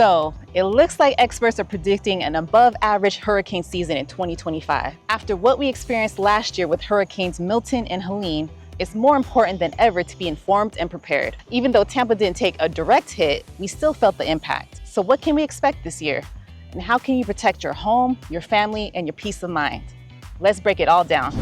So it looks like experts are predicting an above average hurricane season in 2025. After what we experienced last year with Hurricanes Milton and Helene, it's more important than ever to be informed and prepared. Even though Tampa didn't take a direct hit, we still felt the impact. So what can we expect this year? And how can you protect your home, your family, and your peace of mind? Let's break it all down.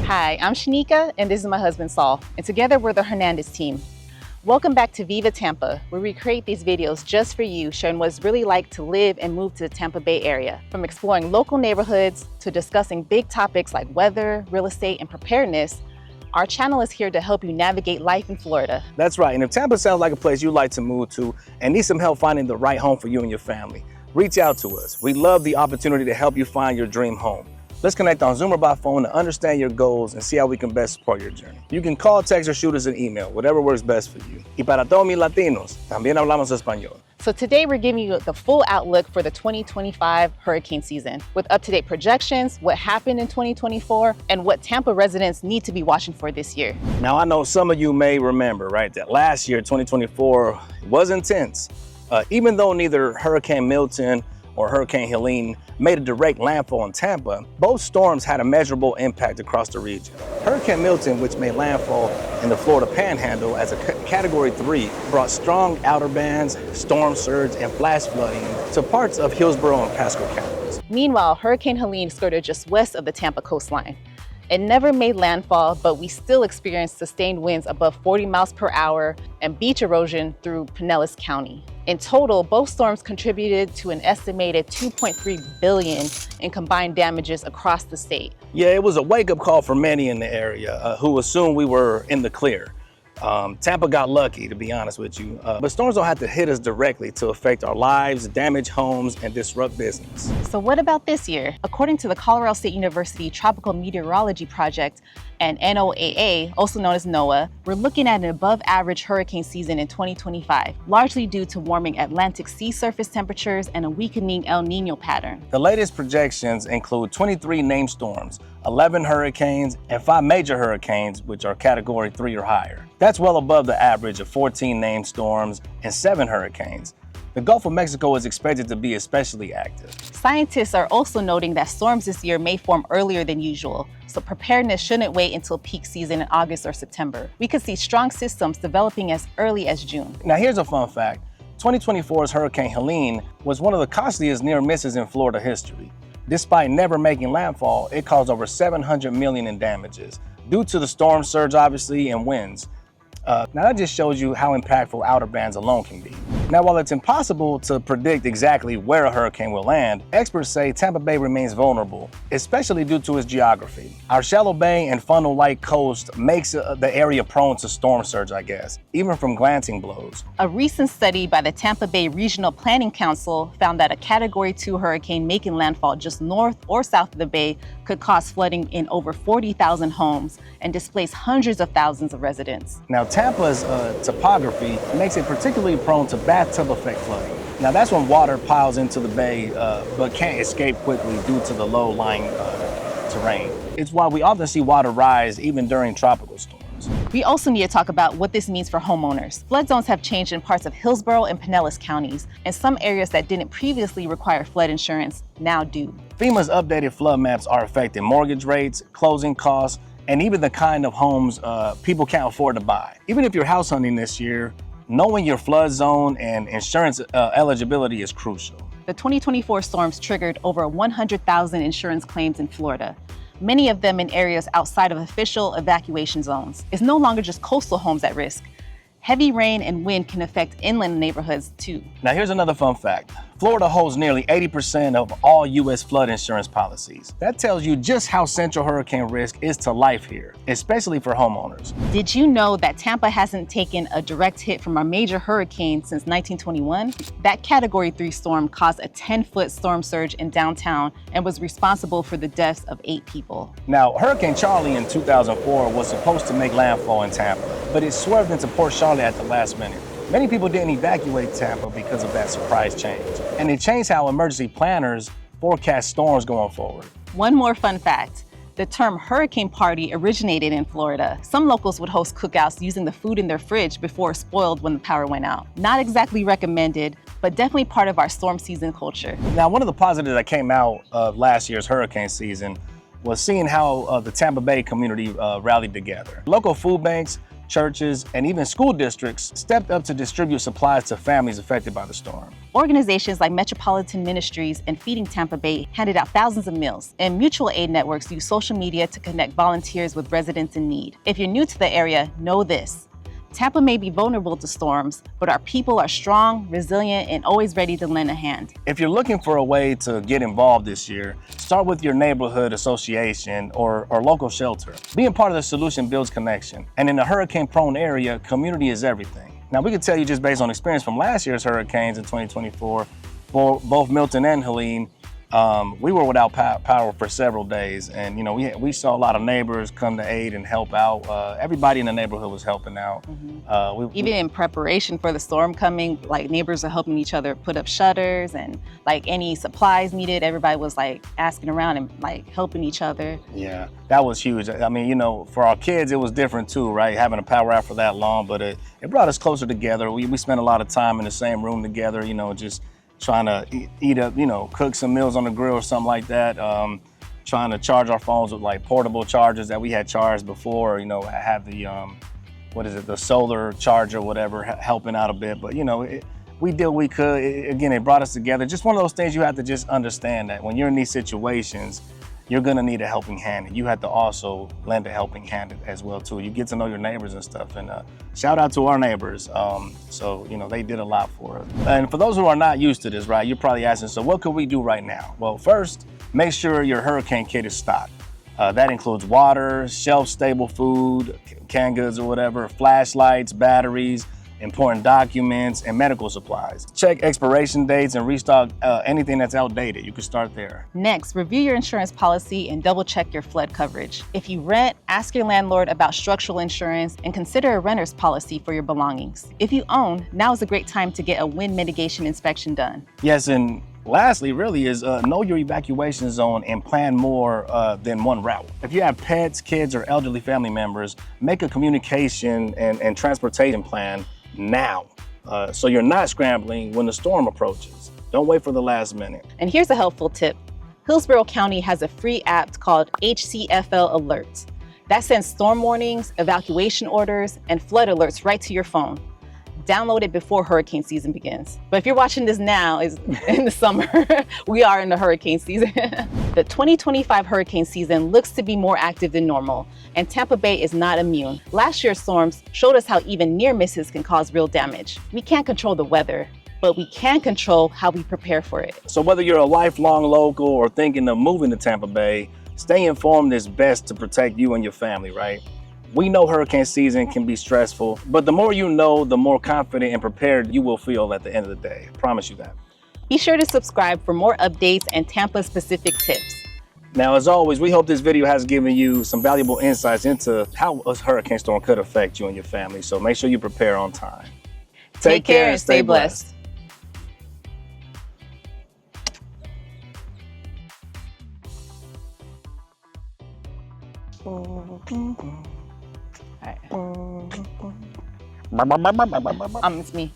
Hi, I'm Shanika, and this is my husband, Saul, and together we're the Hernandez team. Welcome back to Viva Tampa, where we create these videos just for you, showing what it's really like to live and move to the Tampa Bay area. From exploring local neighborhoods to discussing big topics like weather, real estate, and preparedness, our channel is here to help you navigate life in Florida. That's right, and if Tampa sounds like a place you'd like to move to and need some help finding the right home for you and your family, reach out to us. We love the opportunity to help you find your dream home. Let's connect on Zoom or by phone to understand your goals and see how we can best support your journey. You can call, text, or shoot us an email, whatever works best for you. Y para todos mis latinos, también hablamos español. So today we're giving you the full outlook for the 2025 hurricane season with up-to-date projections, what happened in 2024, and what Tampa residents need to be watching for this year. Now, I know some of you may remember, right, that last year, 2024, was intense. Even though neither Hurricane Milton or Hurricane Helene made a direct landfall in Tampa, both storms had a measurable impact across the region. Hurricane Milton, which made landfall in the Florida Panhandle as a Category 3, brought strong outer bands, storm surge, and flash flooding to parts of Hillsborough and Pasco counties. Meanwhile, Hurricane Helene skirted just west of the Tampa coastline. It never made landfall, but we still experienced sustained winds above 40 miles per hour and beach erosion through Pinellas County. In total, both storms contributed to an estimated $2.3 billion in combined damages across the state. Yeah, it was a wake-up call for many in the area who assumed we were in the clear. Tampa got lucky, to be honest with you, but storms don't have to hit us directly to affect our lives, damage homes, and disrupt business. So what about this year? According to the Colorado State University Tropical Meteorology Project and NOAA, also known as NOAA, we're looking at an above-average hurricane season in 2025, largely due to warming Atlantic sea surface temperatures and a weakening El Nino pattern. The latest projections include 23 named storms, 11 hurricanes, and 5 major hurricanes, which are Category 3 or higher. That's well above the average of 14 named storms and 7 hurricanes. The Gulf of Mexico is expected to be especially active. Scientists are also noting that storms this year may form earlier than usual, so preparedness shouldn't wait until peak season in August or September. We could see strong systems developing as early as June. Now here's a fun fact. 2024's Hurricane Helene was one of the costliest near misses in Florida history. Despite never making landfall, it caused over $700 million in damages due to the storm surge, obviously, and winds. Now that just shows you how impactful outer bands alone can be. Now, while it's impossible to predict exactly where a hurricane will land, experts say Tampa Bay remains vulnerable, especially due to its geography. Our shallow bay and funnel-like coast makes the area prone to storm surge, I guess, even from glancing blows. A recent study by the Tampa Bay Regional Planning Council found that a Category 2 hurricane making landfall just north or south of the bay could cause flooding in over 40,000 homes and displace hundreds of thousands of residents. Now, Tampa's topography makes it particularly prone to bathtub effect flooding. Now, that's when water piles into the bay but can't escape quickly due to the low-lying terrain. It's why we often see water rise even during tropical storms. We also need to talk about what this means for homeowners. Flood zones have changed in parts of Hillsborough and Pinellas counties, and some areas that didn't previously require flood insurance now do. FEMA's updated flood maps are affecting mortgage rates, closing costs, and even the kind of homes people can't afford to buy. Even if you're house hunting this year, knowing your flood zone and insurance eligibility is crucial. The 2024 storms triggered over 100,000 insurance claims in Florida, many of them in areas outside of official evacuation zones. It's no longer just coastal homes at risk. Heavy rain and wind can affect inland neighborhoods too. Now here's another fun fact. Florida holds nearly 80% of all U.S. flood insurance policies. That tells you just how central hurricane risk is to life here, especially for homeowners. Did you know that Tampa hasn't taken a direct hit from a major hurricane since 1921? That Category 3 storm caused a 10-foot storm surge in downtown and was responsible for the deaths of 8 people. Now, Hurricane Charley in 2004 was supposed to make landfall in Tampa, but it swerved into Port Charlotte at the last minute. Many people didn't evacuate Tampa because of that surprise change, and it changed how emergency planners forecast storms going forward. One more fun fact. The term hurricane party originated in Florida. Some locals would host cookouts using the food in their fridge before it spoiled when the power went out. Not exactly recommended, but definitely part of our storm season culture. Now, one of the positives that came out of last year's hurricane season was seeing how the Tampa Bay community rallied together. Local food banks, churches, and even school districts stepped up to distribute supplies to families affected by the storm. Organizations like Metropolitan Ministries and Feeding Tampa Bay handed out thousands of meals, and mutual aid networks use social media to connect volunteers with residents in need. If you're new to the area, know this. Tampa may be vulnerable to storms, but our people are strong, resilient, and always ready to lend a hand. If you're looking for a way to get involved this year, start with your neighborhood association or local shelter. Being part of the solution builds connection. And in a hurricane-prone area, community is everything. Now, we can tell you just based on experience from last year's hurricanes in 2024, for both Milton and Helene, we were without power for several days, and we saw a lot of neighbors come to aid and help out. Everybody in the neighborhood was helping out. Even in preparation for the storm coming, like neighbors are helping each other put up shutters, and like any supplies needed, everybody was like asking around and like helping each other. Yeah, that was huge. I mean, for our kids, it was different too, right? Having a power out for that long, but it brought us closer together. We spent a lot of time in the same room together, just trying to eat up, cook some meals on the grill or something like that. Trying to charge our phones with like portable chargers that we had charged before, have the, the solar charger, whatever, helping out a bit. But, we did what we could. Again, it brought us together. Just one of those things you have to just understand that when you're in these situations, you're gonna need a helping hand. And you have to also lend a helping hand as well too. You get to know your neighbors and stuff. And shout out to our neighbors. They did a lot for us. And for those who are not used to this, right, you're probably asking, so what could we do right now? Well, first, make sure your hurricane kit is stocked. That includes water, shelf-stable food, canned goods or whatever, flashlights, batteries, important documents, and medical supplies. Check expiration dates and restock anything that's outdated. You can start there. Next, review your insurance policy and double check your flood coverage. If you rent, ask your landlord about structural insurance and consider a renter's policy for your belongings. If you own, now is a great time to get a wind mitigation inspection done. Yes, and lastly, really, is know your evacuation zone and plan more than one route. If you have pets, kids, or elderly family members, make a communication and transportation plan now, so you're not scrambling when the storm approaches. Don't wait for the last minute. And here's a helpful tip. Hillsborough County has a free app called HCFL Alerts that sends storm warnings, evacuation orders, and flood alerts right to your phone. Download it before hurricane season begins. But if you're watching this now, is in the summer, we are in the hurricane season. The 2025 hurricane season looks to be more active than normal, and Tampa Bay is not immune. Last year's storms showed us how even near misses can cause real damage. We can't control the weather, but we can control how we prepare for it. So whether you're a lifelong local or thinking of moving to Tampa Bay, stay informed is best to protect you and your family, right? We know hurricane season can be stressful, but the more you know, the more confident and prepared you will feel at the end of the day. I promise you that. Be sure to subscribe for more updates and Tampa-specific tips. Now, as always, we hope this video has given you some valuable insights into how a hurricane storm could affect you and your family. So make sure you prepare on time. Take care and stay blessed. It's me.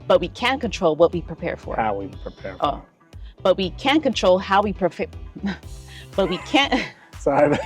But we can't control what we prepare for. How we prepare for. But we can control how we prepare. But we can't. Sorry.